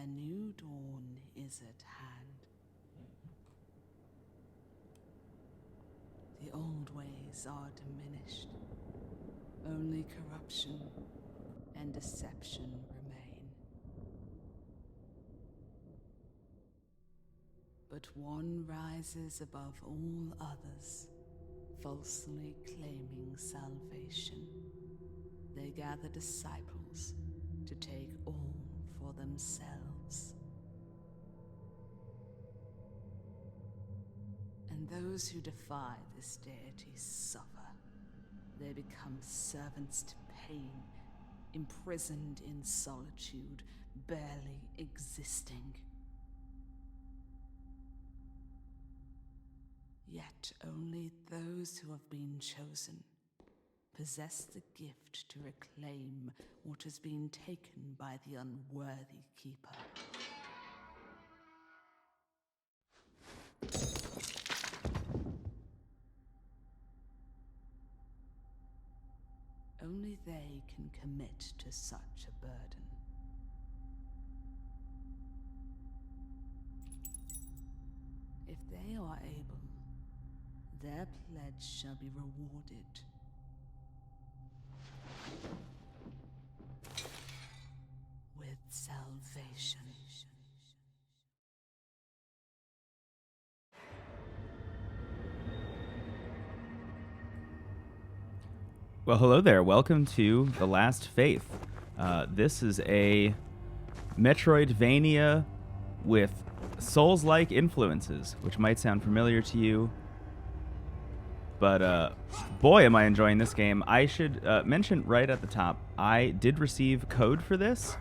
new dawn is at hand. The old ways are diminished. Only corruption and deception remain. But one rises above all others, falsely claiming salvation. They gather disciples to take all for themselves. And those who defy this deity suffer. They become servants to pain, imprisoned in solitude, barely existing. Yet only those who have been chosen possess the gift to reclaim what has been taken by the unworthy keeper. Only they can commit to such a burden. If they are able, their pledge shall be rewarded. With salvation. Well, hello there. Welcome to The Last Faith. This is a metroidvania with soulslike influences, which might sound familiar to you. But boy, am I enjoying this game. I should mention right at the top, I did receive code for this.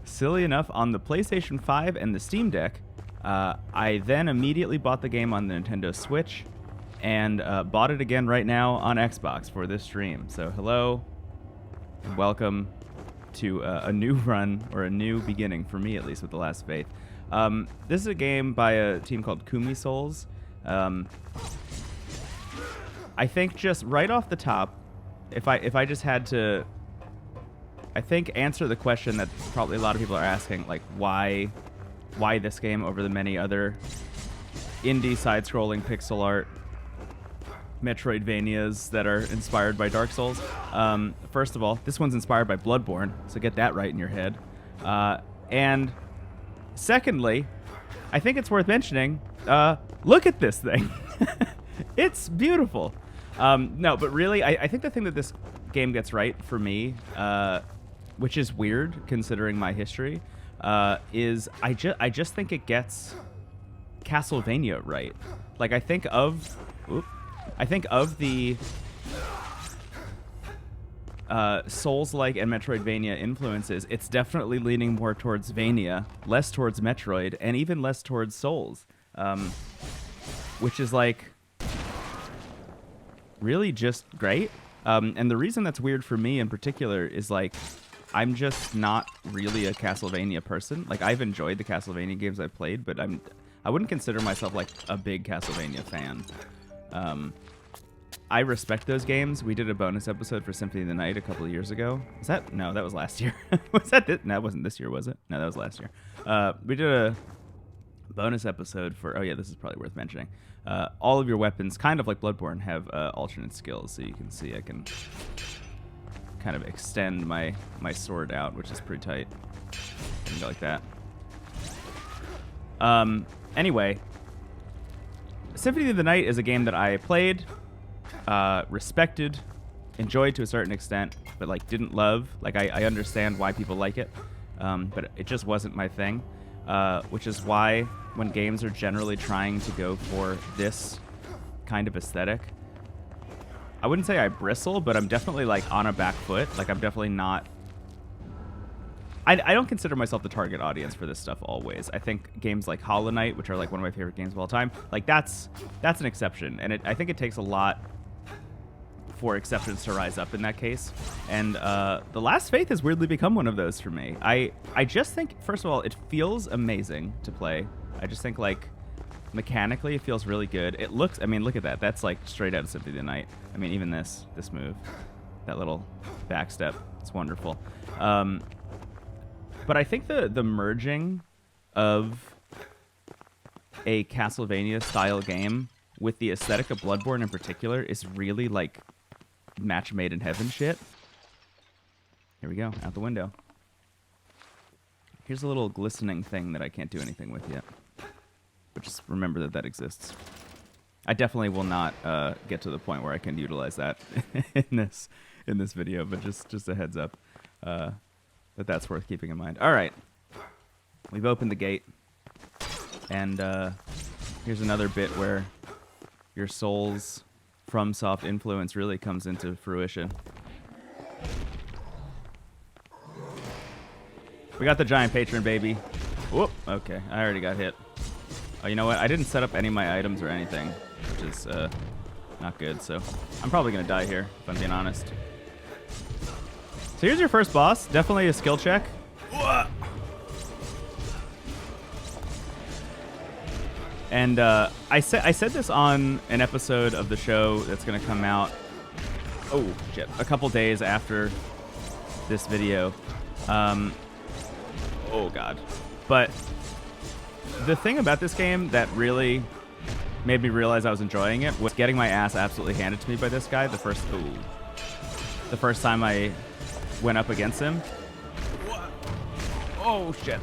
Silly enough, on the PlayStation 5 and the Steam Deck. I then immediately bought the game on the Nintendo Switch and bought it again right now on Xbox for this stream. So hello, and welcome to a new run, or a new beginning, for me at least, with The Last Faith. This is a game by a team called Kumi Souls. I think just right off the top, if I just had to, I think, answer the question that probably a lot of people are asking, like why this game over the many other indie side-scrolling pixel art Metroidvanias that are inspired by Dark Souls. First of all, this one's inspired by Bloodborne, so get that right in your head. And secondly, I think it's worth mentioning, look at this thing. It's beautiful. No, but really, I think the thing that this game gets right for me, which is weird considering my history, is I just think it gets Castlevania right. Like, I think of the Souls-like and Metroidvania influences, it's definitely leaning more towards Vania, less towards Metroid, and even less towards Souls, which is like really just great. And the reason that's weird for me in particular is, like, I'm just not really a Castlevania person. Like, I've enjoyed the Castlevania games I've played, but I wouldn't consider myself like a big Castlevania fan. I respect those games. We did a bonus episode for Symphony of the Night a couple of years ago. No, that was last year. Was that this? No, it wasn't this year, was it? No, that was last year. We did a bonus episode for, oh yeah, this is probably worth mentioning. All of your weapons, kind of like Bloodborne, have alternate skills. So you can see I can kind of extend my sword out, which is pretty tight. And go like that. Anyway, Symphony of the Night is a game that I played, respected, enjoyed to a certain extent, but like didn't love. Like, I understand why people like it, but it just wasn't my thing. Which is why when games are generally trying to go for this kind of aesthetic, I wouldn't say I bristle, but I'm definitely like on a back foot. Like, I'm definitely not. I don't consider myself the target audience for this stuff always. I think games like Hollow Knight, which are like one of my favorite games of all time, like that's an exception, and I think it takes a lot for exceptions to rise up in that case. And The Last Faith has weirdly become one of those for me. I just think, first of all, it feels amazing to play. I just think, like, mechanically it feels really good. It looks, I mean, look at that. That's like straight out of Symphony of the Night. I mean, even this move, that little back step, it's wonderful. But I think the merging of a Castlevania style game with the aesthetic of Bloodborne in particular is really like match made in heaven shit. Here we go, out the window. Here's a little glistening thing that I can't do anything with yet. But just remember that that exists. I definitely will not get to the point where I can utilize that in this video, but just a heads up that's worth keeping in mind. All right, we've opened the gate, and here's another bit where your soul's FromSoft influence really comes into fruition. We got the giant patron, baby. Whoop. Okay, I already got hit. Oh, you know what? I didn't set up any of my items or anything, which is not good. So I'm probably gonna die here, if I'm being honest. So here's your first boss. Definitely a skill check. And I said this on an episode of the show that's gonna come out. Oh shit! A couple days after this video. Oh god. But the thing about this game that really made me realize I was enjoying it was getting my ass absolutely handed to me by this guy the first time I went up against him. Oh shit.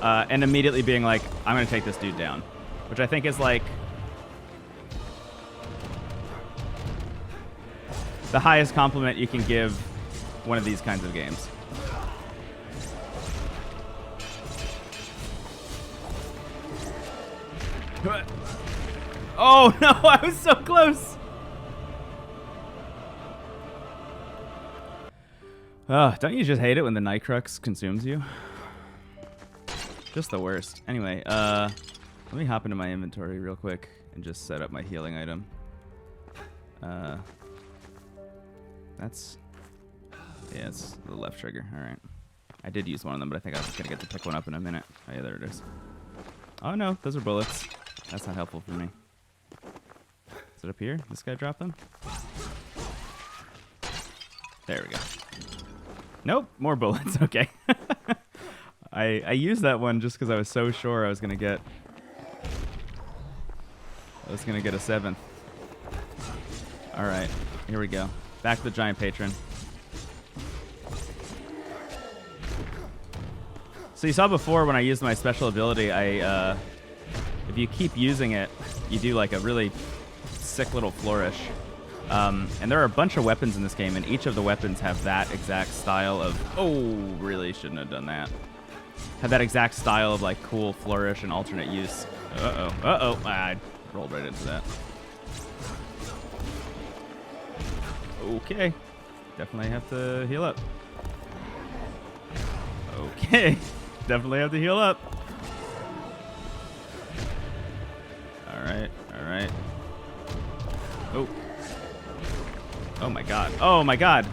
And immediately being like, I'm gonna take this dude down. Which I think is like the highest compliment you can give one of these kinds of games. Oh no, I was so close. Don't you just hate it when the Nightcrux consumes you? Just the worst. Anyway, let me hop into my inventory real quick and just set up my healing item. It's the left trigger. All right. I did use one of them, but I think I was gonna get to pick one up in a minute. Oh yeah, there it is. Oh no, those are bullets. That's not helpful for me. Is it up here? This guy dropped them? There we go. Nope, more bullets. Okay. I used that one just because I was so sure I was gonna get a 7th. All right, here we go. Back to the giant patron. So you saw before when I used my special ability, if you keep using it, you do like a really sick little flourish. And there are a bunch of weapons in this game, and each of the weapons have that exact style of, oh, really shouldn't have done that. Have that exact style of like cool flourish and alternate use. Uh-oh, I rolled right into that. Okay, definitely have to heal up. Okay, definitely have to heal up. All right. Oh. Oh my god. Oh my god.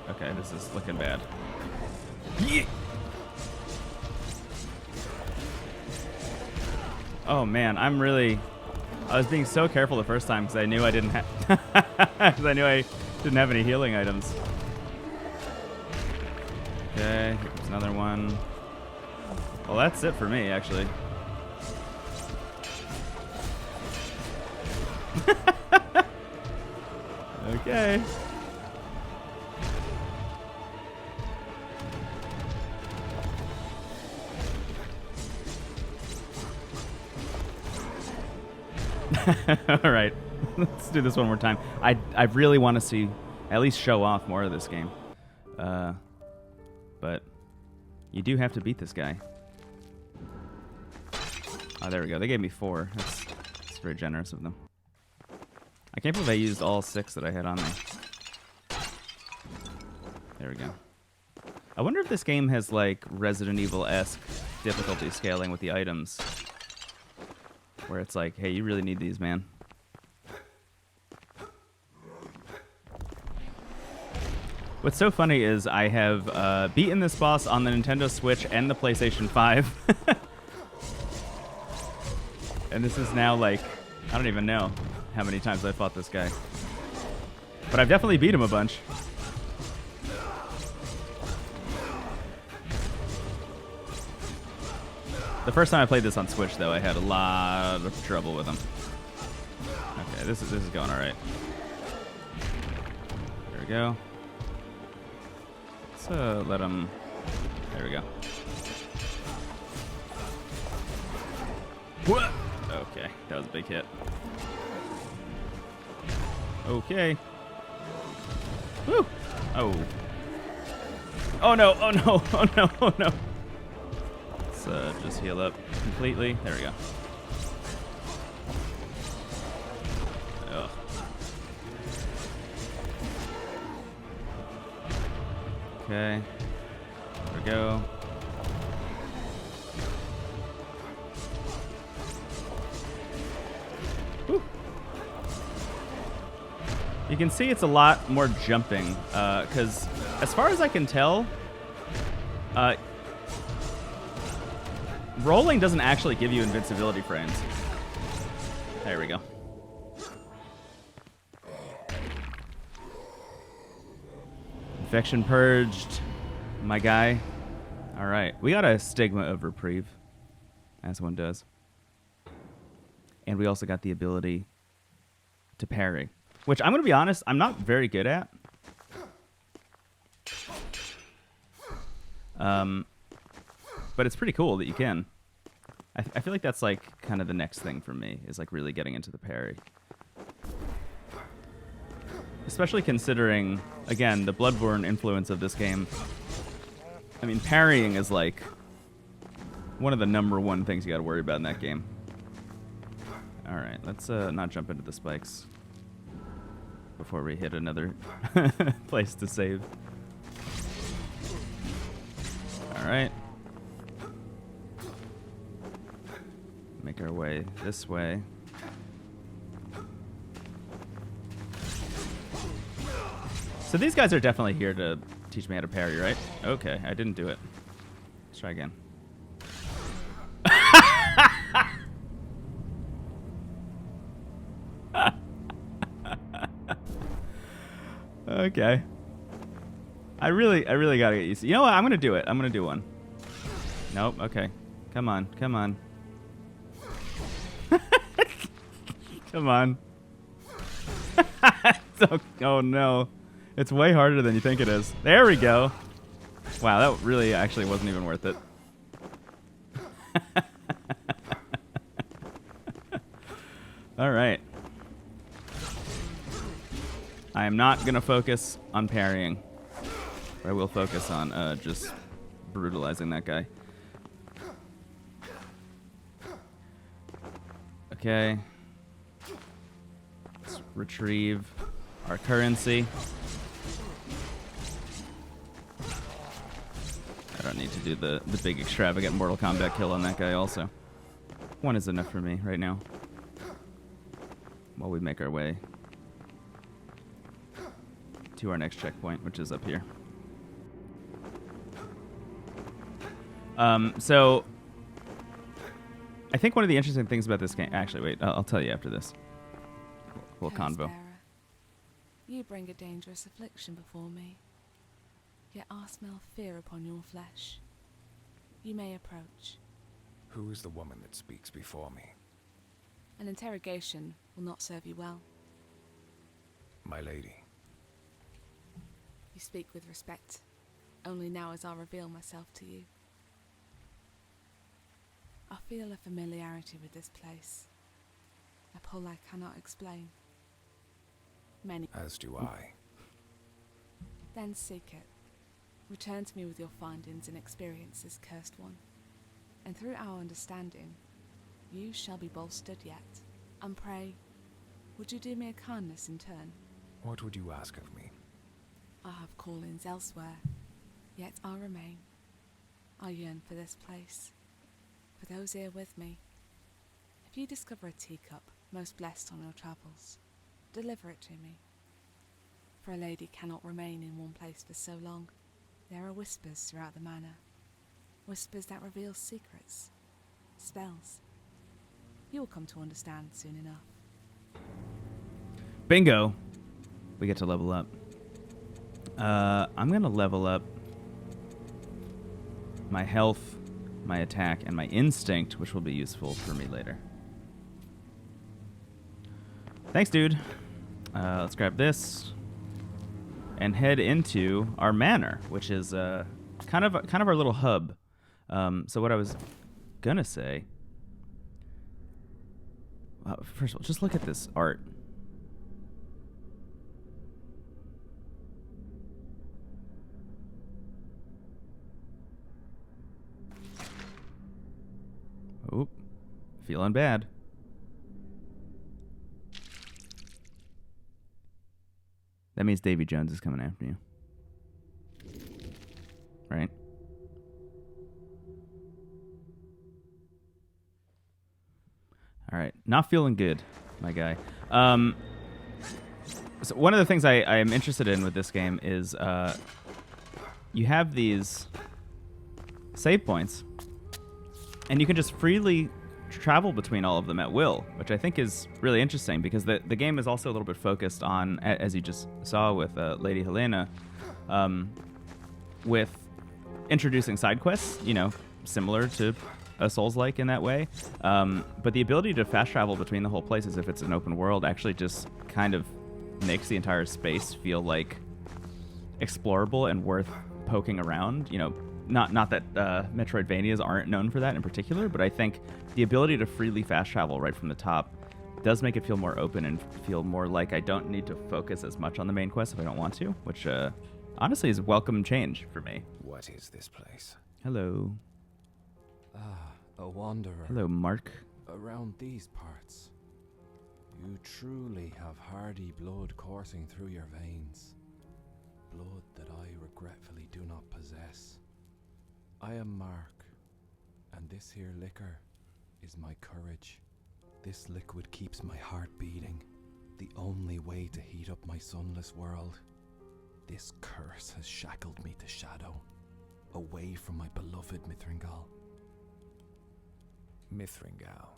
Okay, this is looking bad. Yeah. Oh man, I was being so careful the first time because I knew I didn't have because I knew I didn't have any healing items. Okay, here's another one. Well, that's it for me, actually. Okay. All right, let's do this one more time. I really want to see, at least show off more of this game. But you do have to beat this guy. Oh, there we go. They gave me 4. That's very generous of them. I can't believe I used all 6 that I had on me. There we go. I wonder if this game has like Resident Evil-esque difficulty scaling with the items. Where it's like, hey, you really need these, man. What's so funny is I have beaten this boss on the Nintendo Switch and the PlayStation 5. And this is now like, I don't even know how many times I fought this guy. But I've definitely beat him a bunch. The first time I played this on Switch, though, I had a lot of trouble with him. Okay, this is going all right. There we go. Let's let him... There we go. What? Okay, that was a big hit. Okay. Woo! Oh. Oh no, oh no, oh no, oh no. Let's just heal up completely. There we go. Ugh. Okay. There we go. Woo. You can see it's a lot more jumping, because as far as I can tell, rolling doesn't actually give you invincibility frames. There we go. Infection purged, my guy. All right, we got a Stigma of Reprieve, as one does. And we also got the ability to parry, which I'm going to be honest, I'm not very good at. But it's pretty cool that you can. I feel like that's like kind of the next thing for me, is like really getting into the parry. Especially considering, again, the Bloodborne influence of this game. I mean, parrying is like one of the #1 things you got to worry about in that game. All right, let's not jump into the spikes before we hit another place to save. All right. Make our way this way. So these guys are definitely here to teach me how to parry, right? Okay, I didn't do it. Let's try again. Okay. I really gotta get used to it. You know what? I'm gonna do it. I'm gonna do one. Nope. Okay. Come on. Come on. Come on. Oh no. It's way harder than you think it is. There we go. Wow, that really actually wasn't even worth it. All right. I am not going to focus on parrying. I will focus on just brutalizing that guy. Okay. Let's retrieve our currency. I don't need to do the big extravagant Mortal Kombat kill on that guy also. One is enough for me right now. While we make our way to our next checkpoint, which is up here. So I think one of the interesting things about this game... Actually, wait, I'll tell you after this. Little convo. You bring a dangerous affliction before me. Yet I smell fear upon your flesh. You may approach. Who is the woman that speaks before me? An interrogation will not serve you well. My lady. You speak with respect. Only now as I reveal myself to you. I feel a familiarity with this place. A pull I cannot explain. Many. As do I. Then seek it. Return to me with your findings and experiences, cursed one. And through our understanding, you shall be bolstered yet. And pray, would you do me a kindness in turn? What would you ask of me? I have callings elsewhere, yet I remain. I yearn for this place, for those here with me. If you discover a teacup, most blessed on your travels, deliver it to me. For a lady cannot remain in one place for so long. There are whispers throughout the manor, whispers that reveal secrets, spells. You will come to understand soon enough. Bingo! We get to level up. I'm going to level up my health my attack and my instinct, which will be useful for me later. Thanks, dude. Let's grab this and head into our manor, which is kind of our little hub. So what I was gonna say, first of all, just look at this art. Oop, feeling bad. That means Davy Jones is coming after you. Right? All right. Not feeling good, my guy. So one of the things I am interested in with this game is you have these save points, and you can just freely travel between all of them at will, which I think is really interesting because the game is also a little bit focused on, as you just saw with Lady Helena, with introducing side quests, you know, similar to a Souls-like in that way. But the ability to fast travel between the whole place as if it's an open world actually just kind of makes the entire space feel like explorable and worth poking around. You know, not that Metroidvanias aren't known for that in particular, but I think the ability to freely fast travel right from the top does make it feel more open and feel more like I don't need to focus as much on the main quest if I don't want to, which honestly is a welcome change for me. What is this place? Hello. Ah, a wanderer. Hello, Mark. Around these parts. You truly have hardy blood coursing through your veins. Blood that I regretfully do not possess. I am Mark, and this here liquor is my courage. This liquid keeps my heart beating, the only way to heat up my sunless world. This curse has shackled me to shadow, away from my beloved Mithringal. Mithringal.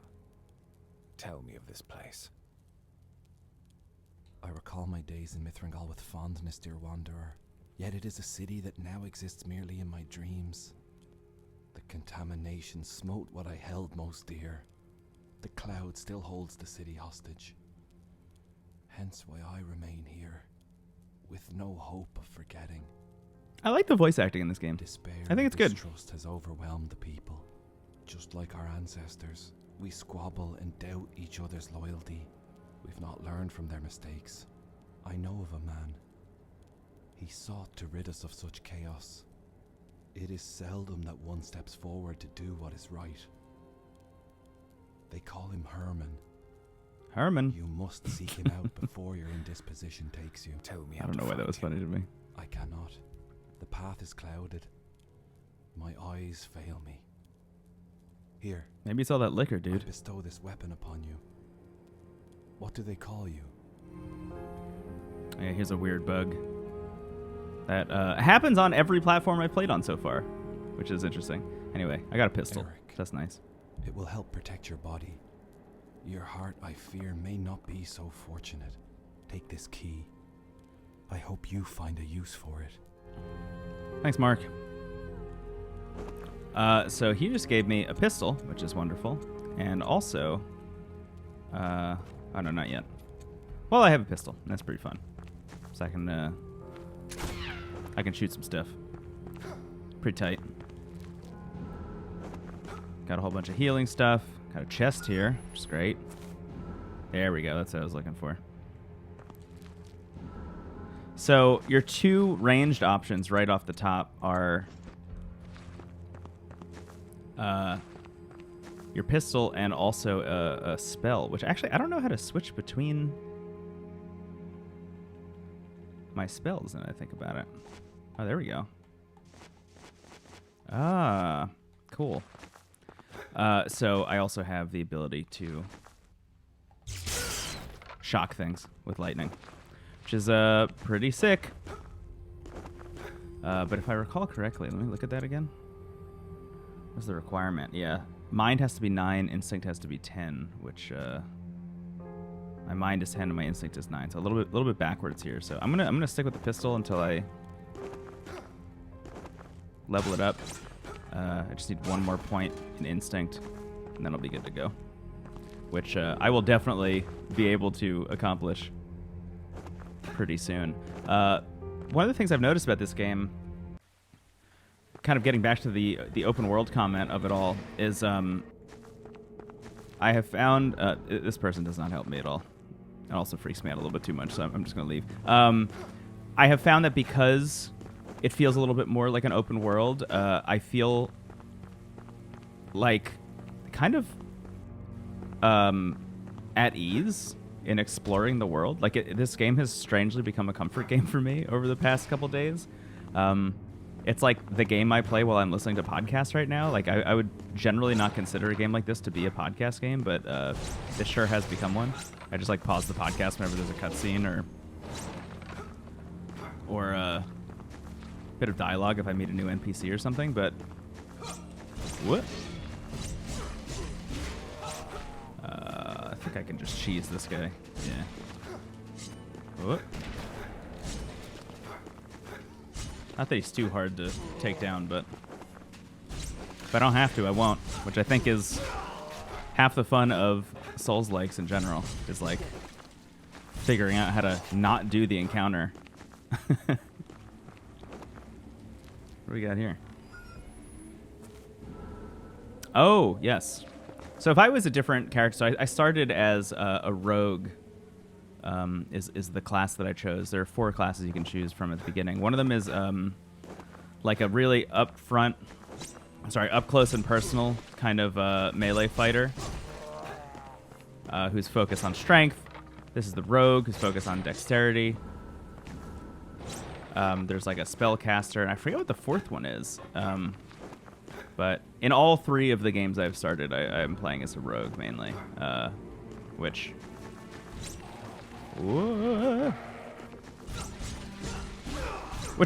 Tell me of this place. I recall my days in Mithringal with fondness, dear wanderer, yet it is a city that now exists merely in my dreams. The contamination smote what I held most dear. The cloud still holds the city hostage. Hence why I remain here, with no hope of forgetting. I like the voice acting in this game. Despair I think it's and good. distrust has overwhelmed the people. Just like our ancestors, we squabble and doubt each other's loyalty. We've not learned from their mistakes. I know of a man. He sought to rid us of such chaos. It is seldom that one steps forward to do what is right. They call him Herman. Herman? You must seek him out before your indisposition takes you. Tell me I how don't to know why that find was him. funny to me. I cannot. The path is clouded. My eyes fail me. Here, Maybe it's all that liquor, I dude. bestow this weapon upon you. What do they call you? Yeah, here's a weird bug that happens on every platform I've played on so far, which is interesting. Anyway, I got a pistol. Eric. That's nice. It will help protect your body. Your heart, I fear, may not be so fortunate. Take this key. I hope you find a use for it. Thanks, Mark. So he just gave me a pistol, which is wonderful, and also, oh no, not yet. Well, I have a pistol. And that's pretty fun. So I can shoot some stuff. Pretty tight. Got a whole bunch of healing stuff. Got a chest here, which is great. There we go. That's what I was looking for. So your two ranged options right off the top are your pistol and also a spell, which actually I don't know how to switch between my spells now that I think about it. Oh, there we go. Ah, cool. So I also have the ability to shock things with lightning, which is pretty sick. But if I recall correctly, let me look at that again. What's the requirement? Yeah, mind has to be 9, instinct has to be 10, which my mind is 10 and my instinct is 9, so a little bit backwards here. So I'm gonna stick with the pistol until I level it up. I just need one more point in instinct, and then I'll be good to go. Which I will definitely be able to accomplish pretty soon. One of the things I've noticed about this game, kind of getting back to the open world comment of it all, is I have found this person does not help me at all. It also freaks me out a little bit too much, so I'm just going to leave. I have found that because it feels a little bit more like an open world, I feel like kind of at ease in exploring the world. Like this game has strangely become a comfort game for me over the past couple days. It's like the game I play while I'm listening to podcasts right now. Like I would generally not consider a game like this to be a podcast game, but this sure has become one. I just like pause the podcast whenever there's a cutscene or a bit of dialogue if I meet a new NPC or something. But what? I think I can just cheese this guy. Yeah. What? Not that he's too hard to take down, but if I don't have to, I won't. Which I think is half the fun of Souls-likes in general, is like figuring out how to not do the encounter. What do we got here? Oh, yes. So if I was a different character, so I started as a rogue, is the class that I chose. There are 4 classes you can choose from at the beginning. One of them is like a really up close and personal kind of melee fighter who's focused on strength. This is the rogue who's focused on dexterity. There's like a spellcaster, and I forget what the 4th one is. But in all 3 of the games I've started, I'm playing as a rogue mainly, which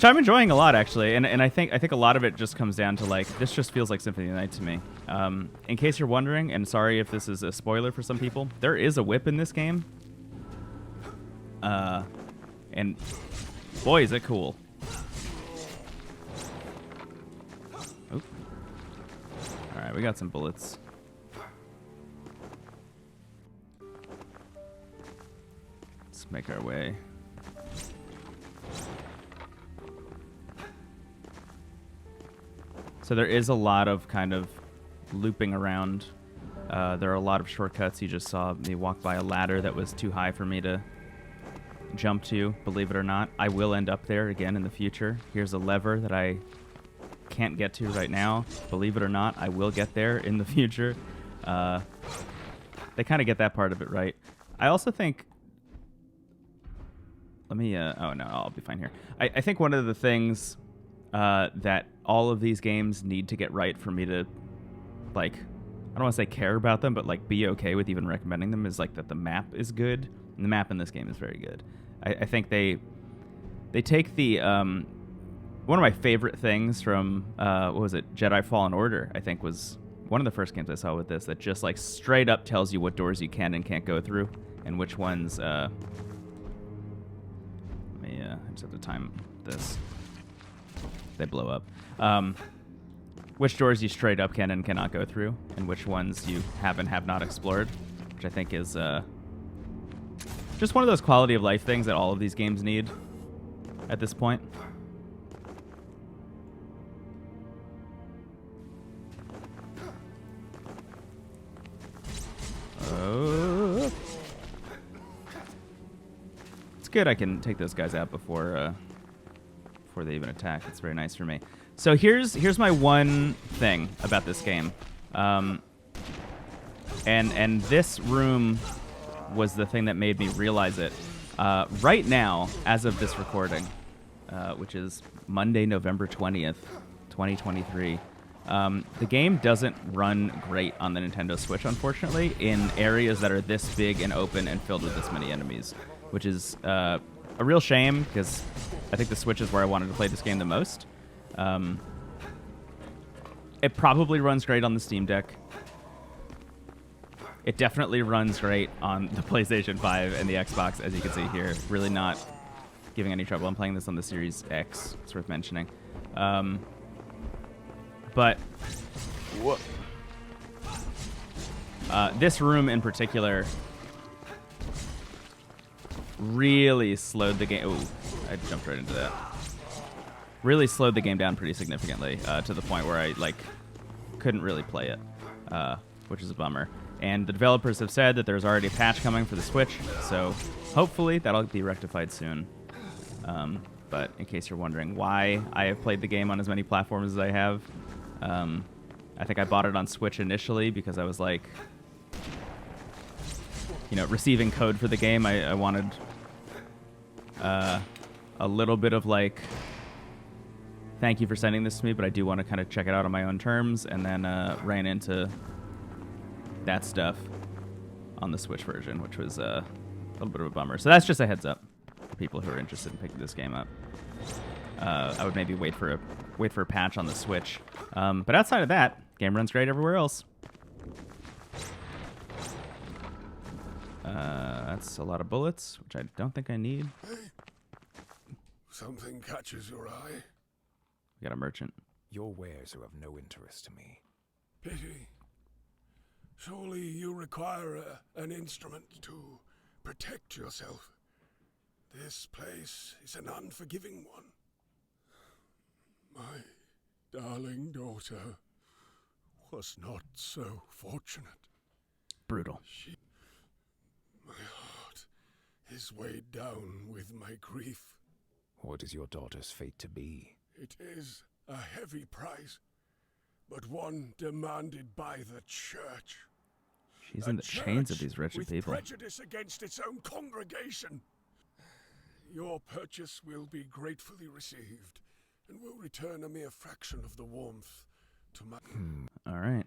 I'm enjoying a lot actually, and I think a lot of it just comes down to like this just feels like Symphony of the Night to me. In case you're wondering, and sorry if this is a spoiler for some people, there is a whip in this game, and boy is it cool. Oop. All right, we got some bullets. Let's make our way. So there is a lot of kind of looping around. There are a lot of shortcuts. You just saw me walk by a ladder that was too high for me to jump to, believe it or not. I will end up there again in the future. Here's a lever that I can't get to right now. Believe it or not, I will get there in the future. They kind of get that part of it right. I also think... Let me... oh, no, I'll be fine here. I think one of the things that all of these games need to get right for me to, like... I don't want to say care about them, but, like, be okay with even recommending them is, like, that the map is good. And the map in this game is very good. I think they take the... one of my favorite things from, what was it, Jedi Fallen Order, I think was one of the first games I saw with this, that just like straight up tells you what doors you can and can't go through, and which ones, I just have to time this. They blow up. Which doors you straight up can and cannot go through, and which ones you have and have not explored, which I think is just one of those quality of life things that all of these games need at this point. It's good I can take those guys out before they even attack. It's very nice for me. So here's my one thing about this game. And this room was the thing that made me realize it. Right now, as of this recording, which is Monday, November 20th, 2023, the game doesn't run great on the Nintendo Switch, unfortunately, in areas that are this big and open and filled with this many enemies, which is a real shame because I think the Switch is where I wanted to play this game the most. It probably runs great on the Steam Deck. It definitely runs great on the PlayStation 5 and the Xbox, as you can see here. Really not giving any trouble. I'm playing this on the Series X. It's worth mentioning. But this room in particular really slowed the game. Oh, I jumped right into that. Really slowed the game down pretty significantly to the point where I couldn't really play it, which is a bummer. And the developers have said that there's already a patch coming for the Switch, so hopefully that'll be rectified soon. But in case you're wondering why I have played the game on as many platforms as I have, I think I bought it on Switch initially because I was like, receiving code for the game. I wanted a little bit of thank you for sending this to me, but I do want to kind of check it out on my own terms, and then ran into that stuff on the Switch version, which was a little bit of a bummer. So that's just a heads up for people who are interested in picking this game up. I would maybe wait for a patch on the Switch. But outside of that, game runs great everywhere else. That's a lot of bullets, which I don't think I need. Hey, something catches your eye. We got a merchant. Your wares are of no interest to me. Pity. Surely you require an instrument to protect yourself. This place is an unforgiving one. My darling daughter was not so fortunate. Brutal. My heart is weighed down with my grief. What is your daughter's fate to be? It is a heavy price, but one demanded by the church. She's in the chains of these wretched with people. Prejudice against its own congregation. Your purchase will be gratefully received, and will return a mere fraction of the warmth to my... All right.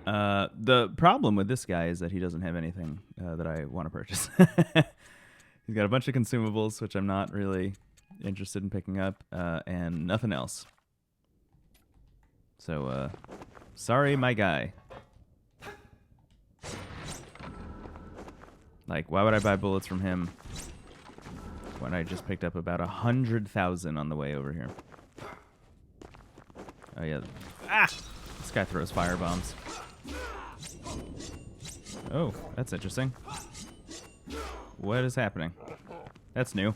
The problem with this guy is that he doesn't have anything that I want to purchase. He's got a bunch of consumables, which I'm not really interested in picking up, and nothing else. So, sorry, my guy. Why would I buy bullets from him when I just picked up about 100,000 on the way over here? Oh, yeah. Ah! This guy throws fire bombs. Oh, that's interesting. What is happening? That's new.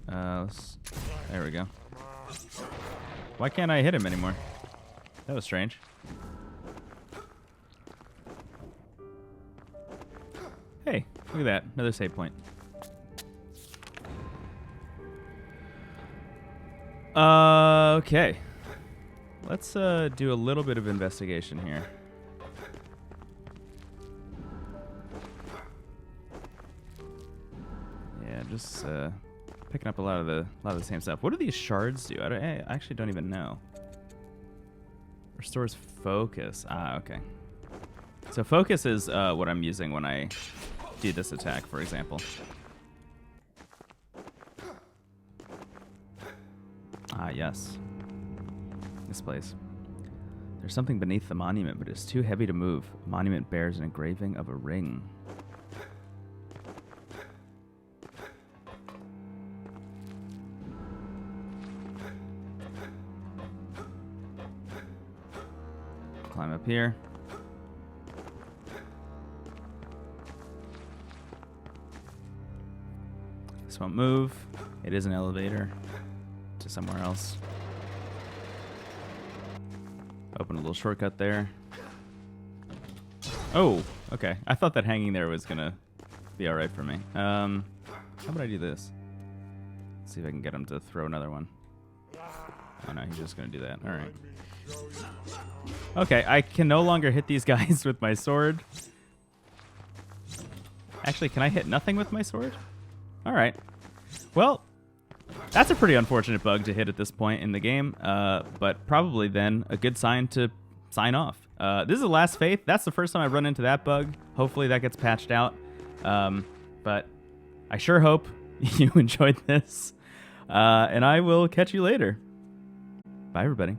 There we go. Why can't I hit him anymore? That was strange. Hey, look at that. Another save point. Okay. Let's do a little bit of investigation here. Yeah, just picking up a lot of the same stuff. What do these shards do? I actually don't even know. Restores focus. Ah, okay. So focus is what I'm using when I do this attack, for example. Ah, yes. This place. There's something beneath the monument, but it's too heavy to move. The monument bears an engraving of a ring. Climb up here. This won't move. It is an elevator to somewhere else. Open a little shortcut there. Oh, okay. I thought that hanging there was gonna be all right for me. How about I do this? Let's see if I can get him to throw another one. Oh no, he's just gonna do that. All right. Okay, I can no longer hit these guys with my sword. Actually, can I hit nothing with my sword? All right. Well, that's a pretty unfortunate bug to hit at this point in the game, but probably then a good sign to sign off. This is the last faith. That's the first time I've run into that bug. Hopefully that gets patched out. But I sure hope you enjoyed this, and I will catch you later. Bye, everybody.